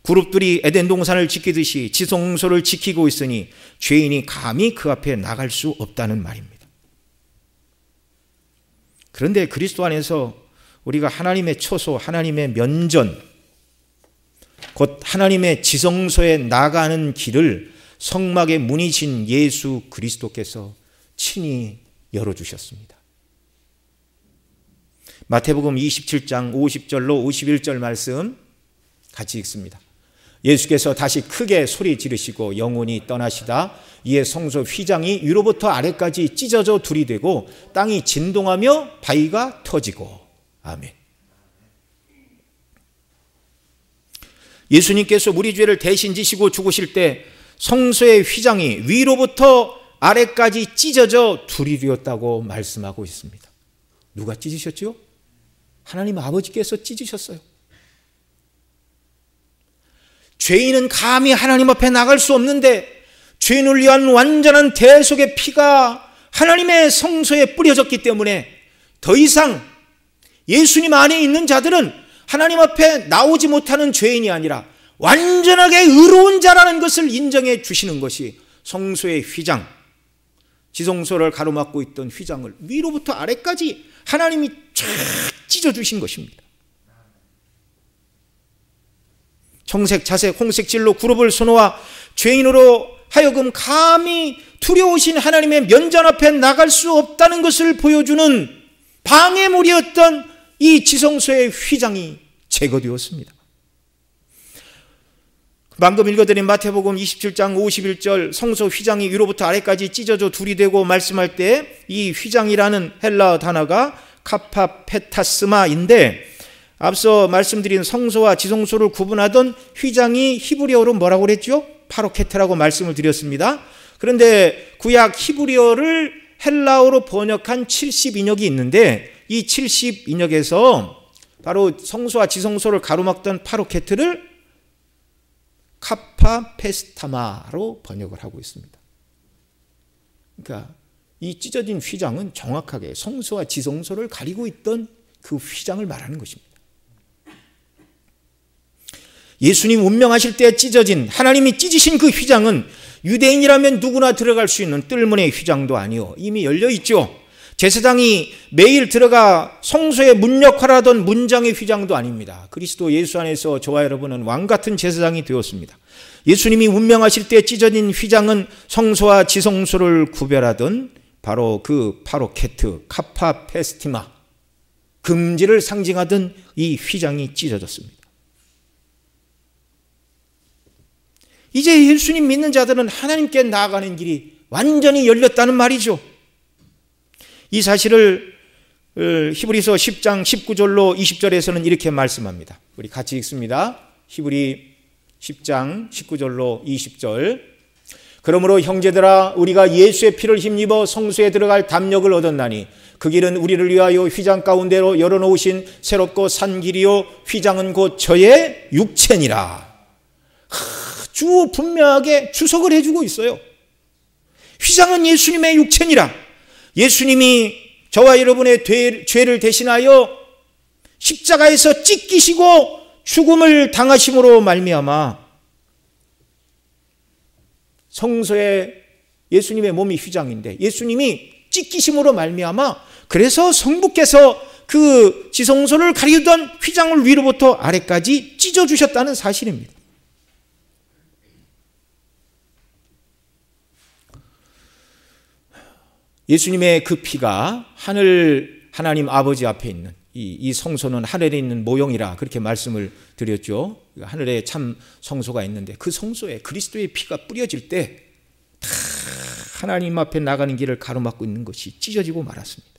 그룹들이 에덴 동산을 지키듯이 지성소를 지키고 있으니 죄인이 감히 그 앞에 나갈 수 없다는 말입니다. 그런데 그리스도 안에서 우리가 하나님의 처소, 하나님의 면전, 곧 하나님의 지성소에 나가는 길을 성막의 문이신 예수 그리스도께서 친히 열어주셨습니다. 마태복음 27장 50절로 51절 말씀 같이 읽습니다. 예수께서 다시 크게 소리 지르시고 영원히 떠나시다 이에 성소 휘장이 위로부터 아래까지 찢어져 둘이 되고 땅이 진동하며 바위가 터지고. 아멘. 예수님께서 우리 죄를 대신 지시고 죽으실 때 성소의 휘장이 위로부터 아래까지 찢어져 둘이 되었다고 말씀하고 있습니다. 누가 찢으셨죠? 하나님 아버지께서 찢으셨어요. 죄인은 감히 하나님 앞에 나갈 수 없는데 죄인을 위한 완전한 대속의 피가 하나님의 성소에 뿌려졌기 때문에 더 이상 예수님 안에 있는 자들은 하나님 앞에 나오지 못하는 죄인이 아니라 완전하게 의로운 자라는 것을 인정해 주시는 것이 성소의 휘장, 지성소를 가로막고 있던 휘장을 위로부터 아래까지 하나님이 쫙 찢어주신 것입니다. 청색, 자색, 홍색 질로 그룹을 수놓아 죄인으로 하여금 감히 두려우신 하나님의 면전 앞에 나갈 수 없다는 것을 보여주는 방해물이었던 이 지성소의 휘장이 제거되었습니다. 방금 읽어드린 마태복음 27장 51절 성소 휘장이 위로부터 아래까지 찢어져 둘이 되고 말씀할 때 이 휘장이라는 헬라어 단어가 카파페타스마인데 앞서 말씀드린 성소와 지성소를 구분하던 휘장이 히브리어로 뭐라고 그랬죠? 파로케트라고 말씀을 드렸습니다. 그런데 구약 히브리어를 헬라어로 번역한 70인역이 있는데 이 70인역에서 바로 성소와 지성소를 가로막던 파로케트를 카파페스타마로 번역을 하고 있습니다. 그러니까 이 찢어진 휘장은 정확하게 성소와 지성소를 가리고 있던 그 휘장을 말하는 것입니다. 예수님 운명하실 때 찢어진, 하나님이 찢으신 그 휘장은 유대인이라면 누구나 들어갈 수 있는 뜰문의 휘장도 아니요, 이미 열려 있죠. 제사장이 매일 들어가 성소의 문 역할을 하던 문장의 휘장도 아닙니다. 그리스도 예수 안에서 저와 여러분은 왕같은 제사장이 되었습니다. 예수님이 운명하실 때 찢어진 휘장은 성소와 지성소를 구별하던 바로 그 파로케트, 카파페스티마, 금지를 상징하던 이 휘장이 찢어졌습니다. 이제 예수님 믿는 자들은 하나님께 나아가는 길이 완전히 열렸다는 말이죠. 이 사실을 히브리서 10장 19절로 20절에서는 이렇게 말씀합니다. 우리 같이 읽습니다. 히브리 10장 19절로 20절. 그러므로 형제들아, 우리가 예수의 피를 힘입어 성소에 들어갈 담력을 얻었나니 그 길은 우리를 위하여 휘장 가운데로 열어놓으신 새롭고 산 길이요 휘장은 곧 저의 육체니라. 주 분명하게 주석을 해주고 있어요. 휘장은 예수님의 육체니라. 예수님이 저와 여러분의 죄를 대신하여 십자가에서 찢기시고 죽음을 당하심으로 말미암아 성소에 예수님의 몸이 휘장인데 예수님이 찢기심으로 말미암아 그래서 성부께서 그 지성소를 가리던 휘장을 위로부터 아래까지 찢어주셨다는 사실입니다. 예수님의 그 피가 하나님 아버지 앞에 있는 이 성소는 하늘에 있는 모형이라 그렇게 말씀을 드렸죠. 하늘에 참 성소가 있는데 그 성소에 그리스도의 피가 뿌려질 때 다 하나님 앞에 나가는 길을 가로막고 있는 것이 찢어지고 말았습니다.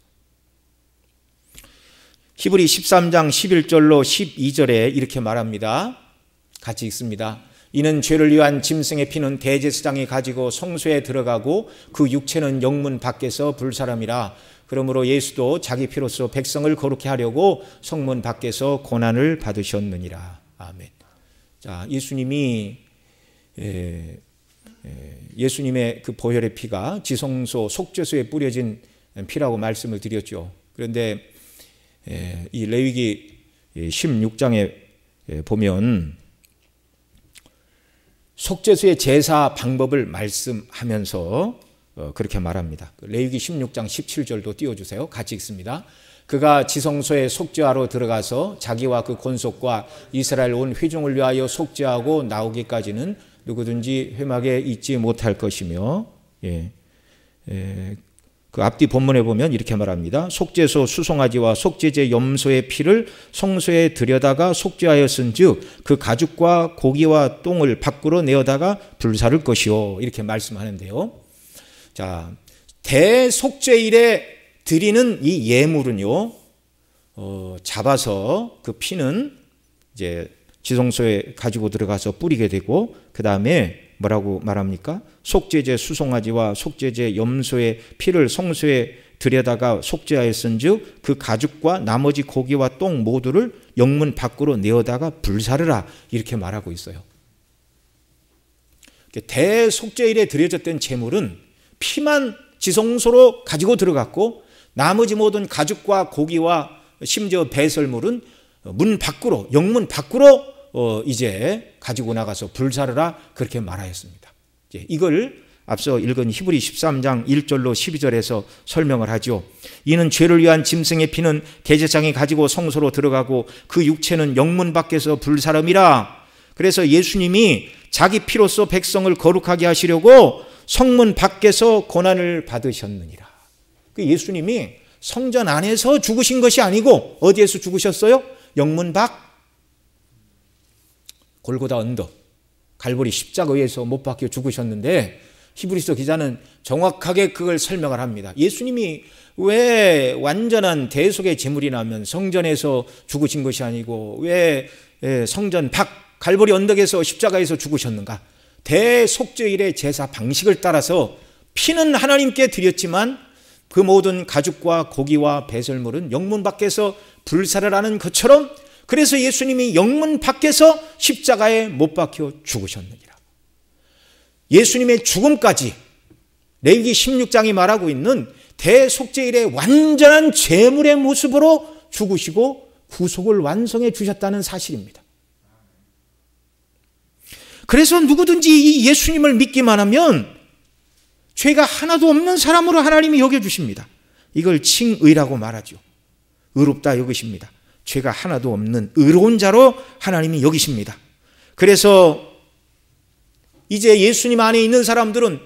히브리 13장 11절로 12절에 이렇게 말합니다. 같이 읽습니다. 이는 죄를 위한 짐승의 피는 대제사장이 가지고 성소에 들어가고 그 육체는 영문 밖에서 불사람이라. 그러므로 예수도 자기 피로써 백성을 거룩히 하려고 성문 밖에서 고난을 받으셨느니라. 아멘. 자, 예수님의 그 보혈의 피가 지성소 속죄소에 뿌려진 피라고 말씀을 드렸죠. 그런데 이 레위기 16장에 보면 속죄소의 제사 방법을 말씀하면서 그렇게 말합니다. 레위기 16장 17절도 띄워주세요. 같이 읽습니다. 그가 지성소에 속죄하러 들어가서 자기와 그 권속과 이스라엘 온 회중을 위하여 속죄하고 나오기까지는 누구든지 회막에 있지 못할 것이며, 그 앞뒤 본문에 보면 이렇게 말합니다. 속죄소 수송아지와 속죄제 염소의 피를 성소에 들여다가 속죄하였은즉 그 가죽과 고기와 똥을 밖으로 내어다가 불사를 것이요, 이렇게 말씀하는데요. 자, 대속죄일에 드리는 이 예물은요, 잡아서 그 피는 이제 지성소에 가지고 들어가서 뿌리게 되고, 그 다음에 뭐라고 말합니까? 속죄제 수송아지와 속죄제 염소의 피를 성소에 들여다가 속죄하였은즉 그 가죽과 나머지 고기와 똥 모두를 영문 밖으로 내어다가 불사르라 이렇게 말하고 있어요. 대속죄일에 드려졌던 제물은 피만 지성소로 가지고 들어갔고 나머지 모든 가죽과 고기와 심지어 배설물은 문 밖으로 영문 밖으로 이제 가지고 나가서 불사르라 그렇게 말하였습니다. 이걸 앞서 읽은 히브리 13장 1절로 12절에서 설명을 하죠. 이는 죄를 위한 짐승의 피는 대제사장이 가지고 성소로 들어가고 그 육체는 영문 밖에서 불사름이라. 그래서 예수님이 자기 피로써 백성을 거룩하게 하시려고 성문 밖에서 고난을 받으셨느니라. 예수님이 성전 안에서 죽으신 것이 아니고 어디에서 죽으셨어요? 영문 밖, 골고다 언덕, 갈보리 십자가에서 못 박혀 죽으셨는데 히브리서 기자는 정확하게 그걸 설명을 합니다. 예수님이 왜 완전한 대속의 제물이 나면 성전에서 죽으신 것이 아니고 왜 성전 밖 갈보리 언덕에서 십자가에서 죽으셨는가? 대속죄일의 제사 방식을 따라서 피는 하나님께 드렸지만 그 모든 가죽과 고기와 배설물은 영문 밖에서 불사르라는 것처럼 그래서 예수님이 영문 밖에서 십자가에 못 박혀 죽으셨느니라. 예수님의 죽음까지 레위기 16장이 말하고 있는 대속죄일의 완전한 제물의 모습으로 죽으시고 구속을 완성해 주셨다는 사실입니다. 그래서 누구든지 이 예수님을 믿기만 하면 죄가 하나도 없는 사람으로 하나님이 여겨주십니다. 이걸 칭의라고 말하죠. 의롭다 여기십니다. 죄가 하나도 없는 의로운 자로 하나님이 여기십니다. 그래서 이제 예수님 안에 있는 사람들은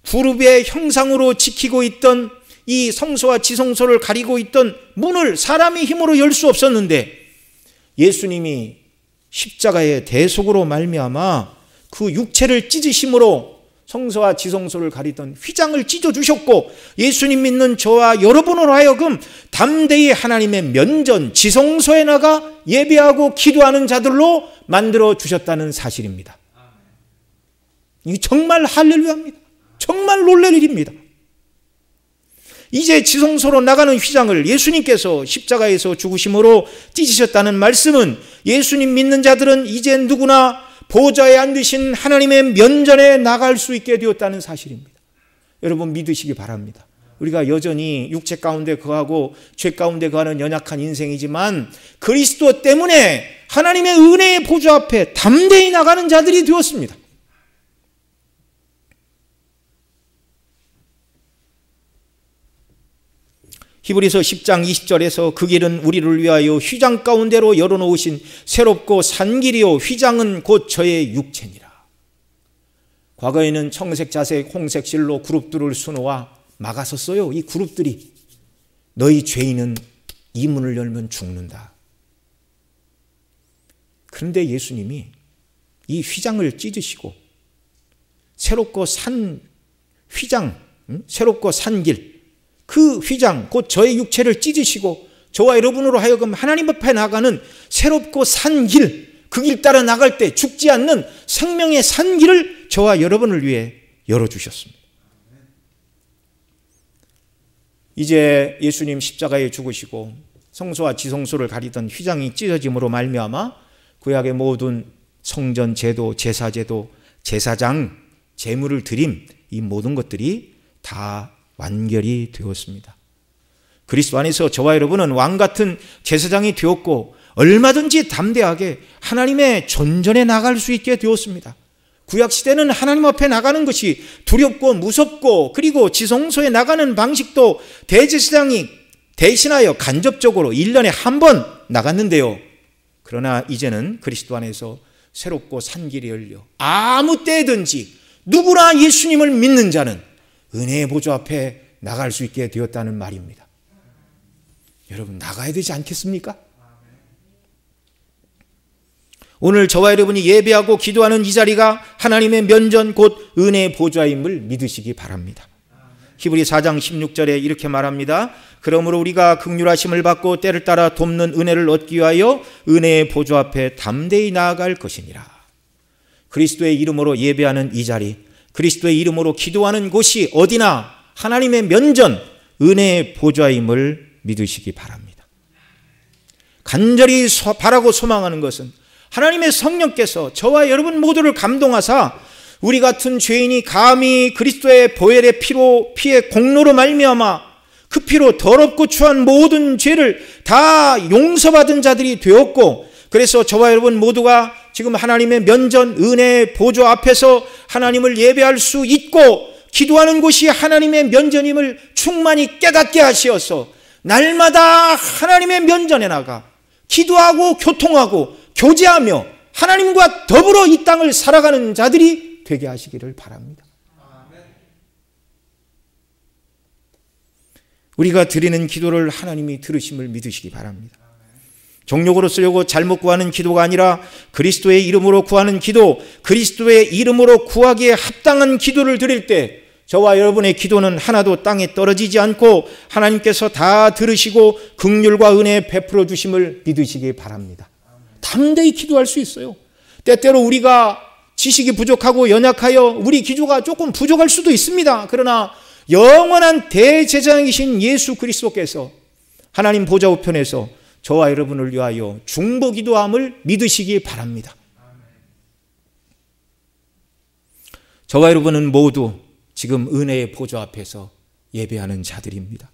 구룹의 형상으로 지키고 있던 이 성소와 지성소를 가리고 있던 문을 사람의 힘으로 열 수 없었는데 예수님이 십자가의 대속으로 말미암아 그 육체를 찢으심으로 성소와 지성소를 가리던 휘장을 찢어주셨고 예수님 믿는 저와 여러분으로 하여금 담대히 하나님의 면전 지성소에 나가 예배하고 기도하는 자들로 만들어 주셨다는 사실입니다. 이게 정말 할렐루야입니다. 정말 놀랄 일입니다. 이제 지성소로 나가는 휘장을 예수님께서 십자가에서 죽으심으로 찢으셨다는 말씀은 예수님 믿는 자들은 이제 누구나 보좌에 앉으신 하나님의 면전에 나갈 수 있게 되었다는 사실입니다. 여러분 믿으시기 바랍니다. 우리가 여전히 육체 가운데 거하고 죄 가운데 거하는 연약한 인생이지만 그리스도 때문에 하나님의 은혜의 보좌 앞에 담대히 나가는 자들이 되었습니다. 히브리서 10장 20절에서 그 길은 우리를 위하여 휘장 가운데로 열어놓으신 새롭고 산 길이요 휘장은 곧 저의 육체니라. 과거에는 청색, 자색, 홍색 실로 그룹들을 수놓아 막았었어요. 이 그룹들이 너희 죄인은 이 문을 열면 죽는다. 그런데 예수님이 이 휘장을 찢으시고 새롭고 산 휘장, 새롭고 산 길, 그 휘장 곧 저의 육체를 찢으시고 저와 여러분으로 하여금 하나님 앞에 나가는 새롭고 산 길, 그 길 따라 나갈 때 죽지 않는 생명의 산 길을 저와 여러분을 위해 열어주셨습니다. 이제 예수님 십자가에 죽으시고 성소와 지성소를 가리던 휘장이 찢어짐으로 말미암아 구약의 모든 성전 제도, 제사 제도, 제사장, 제물을 드림 이 모든 것들이 다 완결이 되었습니다. 그리스도 안에서 저와 여러분은 왕같은 제사장이 되었고 얼마든지 담대하게 하나님의 전전에 나갈 수 있게 되었습니다. 구약시대는 하나님 앞에 나가는 것이 두렵고 무섭고 그리고 지성소에 나가는 방식도 대제사장이 대신하여 간접적으로 1년에 한 번 나갔는데요. 그러나 이제는 그리스도 안에서 새롭고 산 길이 열려 아무 때든지 누구나 예수님을 믿는 자는 은혜의 보좌 앞에 나갈 수 있게 되었다는 말입니다. 여러분 나가야 되지 않겠습니까? 오늘 저와 여러분이 예배하고 기도하는 이 자리가 하나님의 면전 곧 은혜의 보좌임을 믿으시기 바랍니다. 히브리 4장 16절에 이렇게 말합니다. 그러므로 우리가 긍휼하심을 받고 때를 따라 돕는 은혜를 얻기 위하여 은혜의 보좌 앞에 담대히 나아갈 것이니라. 그리스도의 이름으로 예배하는 이 자리, 그리스도의 이름으로 기도하는 곳이 어디나 하나님의 면전, 은혜의 보좌임을 믿으시기 바랍니다. 간절히 바라고 소망하는 것은 하나님의 성령께서 저와 여러분 모두를 감동하사 우리 같은 죄인이 감히 그리스도의 보혈의 피의 공로로 말미암아 그 피로 더럽고 추한 모든 죄를 다 용서받은 자들이 되었고, 그래서 저와 여러분 모두가 지금 하나님의 면전 은혜의 보좌 앞에서 하나님을 예배할 수 있고 기도하는 곳이 하나님의 면전임을 충만히 깨닫게 하시어서 날마다 하나님의 면전에 나가 기도하고 교통하고 교제하며 하나님과 더불어 이 땅을 살아가는 자들이 되게 하시기를 바랍니다. 우리가 드리는 기도를 하나님이 들으심을 믿으시기 바랍니다. 정욕으로 쓰려고 잘못 구하는 기도가 아니라 그리스도의 이름으로 구하는 기도, 그리스도의 이름으로 구하기에 합당한 기도를 드릴 때 저와 여러분의 기도는 하나도 땅에 떨어지지 않고 하나님께서 다 들으시고 긍휼과 은혜 베풀어 주심을 믿으시기 바랍니다. 담대히 기도할 수 있어요. 때때로 우리가 지식이 부족하고 연약하여 우리 기도가 조금 부족할 수도 있습니다. 그러나 영원한 대제사장이신 예수 그리스도께서 하나님 보좌 우편에서 저와 여러분을 위하여 중보 기도함을 믿으시기 바랍니다. 저와 여러분은 모두 지금 은혜의 보좌 앞에서 예배하는 자들입니다.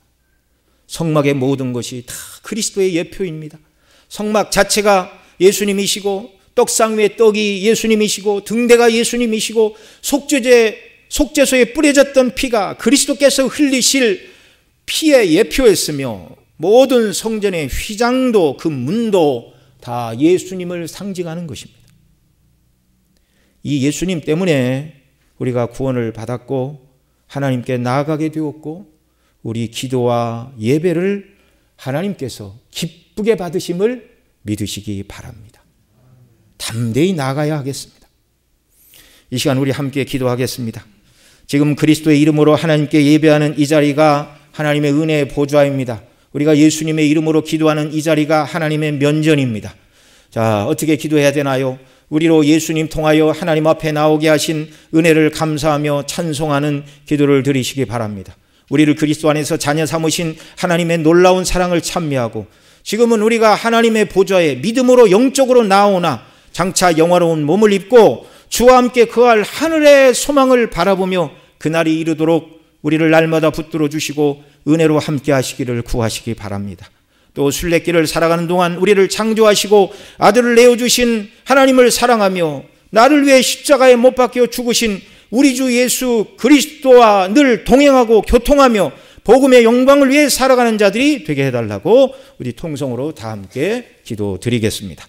성막의 모든 것이 다 그리스도의 예표입니다. 성막 자체가 예수님이시고 떡상 위에 떡이 예수님이시고 등대가 예수님이시고 속죄소에 뿌려졌던 피가 그리스도께서 흘리실 피의 예표였으며 모든 성전의 휘장도 그 문도 다 예수님을 상징하는 것입니다. 이 예수님 때문에 우리가 구원을 받았고 하나님께 나아가게 되었고 우리 기도와 예배를 하나님께서 기쁘게 받으심을 믿으시기 바랍니다. 담대히 나아가야 하겠습니다. 이 시간 우리 함께 기도하겠습니다. 지금 그리스도의 이름으로 하나님께 예배하는 이 자리가 하나님의 은혜의 보좌입니다. 우리가 예수님의 이름으로 기도하는 이 자리가 하나님의 면전입니다. 자, 어떻게 기도해야 되나요? 우리로 예수님 통하여 하나님 앞에 나오게 하신 은혜를 감사하며 찬송하는 기도를 드리시기 바랍니다. 우리를 그리스도 안에서 자녀 삼으신 하나님의 놀라운 사랑을 찬미하고 지금은 우리가 하나님의 보좌에 믿음으로 영적으로 나오나 장차 영화로운 몸을 입고 주와 함께 거할 하늘의 소망을 바라보며 그날이 이르도록 우리를 날마다 붙들어 주시고 은혜로 함께 하시기를 구하시기 바랍니다. 또 순례길을 살아가는 동안 우리를 창조하시고 아들을 내어주신 하나님을 사랑하며 나를 위해 십자가에 못 박혀 죽으신 우리 주 예수 그리스도와 늘 동행하고 교통하며 복음의 영광을 위해 살아가는 자들이 되게 해달라고 우리 통성으로 다 함께 기도드리겠습니다.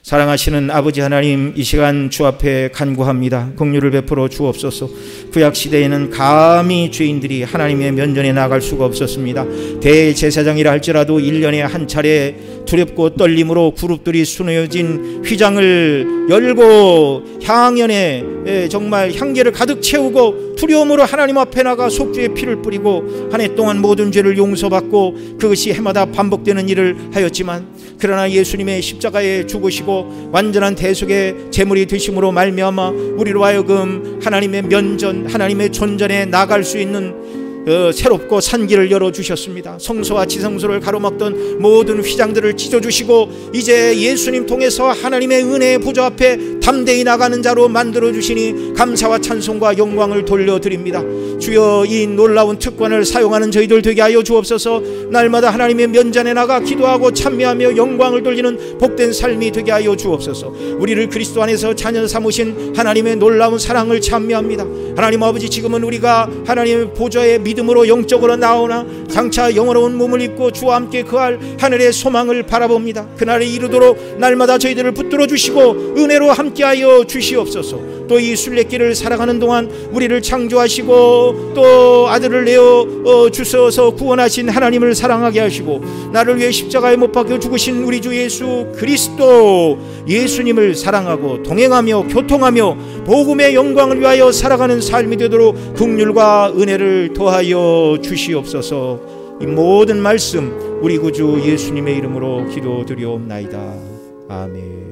사랑하시는 아버지 하나님, 이 시간 주 앞에 간구합니다. 긍휼을 베풀어 주옵소서. 구약 시대에는 감히 죄인들이 하나님의 면전에 나갈 수가 없었습니다. 대제사장이라 할지라도 1년에 한 차례 두렵고 떨림으로 그룹들이 수놓여진 휘장을 열고 향연에 정말 향기를 가득 채우고 두려움으로 하나님 앞에 나가 속죄의 피를 뿌리고 한 해 동안 모든 죄를 용서받고 그것이 해마다 반복되는 일을 하였지만, 그러나 예수님의 십자가에 죽으시고 완전한 대속의 제물이 되심으로 말미암아 우리로 하여금 하나님의 면전, 하나님의 존전에 나갈 수 있는 새롭고 산 길을 열어주셨습니다. 성소와 지성소를 가로막던 모든 휘장들을 찢어주시고 이제 예수님 통해서 하나님의 은혜의 보좌 앞에 담대히 나가는 자로 만들어주시니 감사와 찬송과 영광을 돌려드립니다. 주여, 이 놀라운 특권을 사용하는 저희들 되게 하여 주옵소서. 날마다 하나님의 면전에 나가 기도하고 찬미하며 영광을 돌리는 복된 삶이 되게 하여 주옵소서. 우리를 그리스도 안에서 자녀 삼으신 하나님의 놀라운 사랑을 찬미합니다. 하나님 아버지, 지금은 우리가 하나님의 보좌에 믿음으로 영적으로 나오나 장차 영원한 몸을 입고 주와 함께 거할 하늘의 소망을 바라봅니다. 그날에 이르도록 날마다 저희들을 붙들어 주시고 은혜로 함께하여 주시옵소서. 또 이 순례길을 살아가는 동안 우리를 창조하시고 또 아들을 내어 주셔서 구원하신 하나님을 사랑하게 하시고 나를 위해 십자가에 못 박혀 죽으신 우리 주 예수 그리스도 예수님을 사랑하고 동행하며 교통하며 복음의 영광을 위하여 살아가는 삶이 되도록 긍휼과 은혜를 더하여 주시옵소서. 이 모든 말씀 우리 구주 예수님의 이름으로 기도드리옵나이다. 아멘.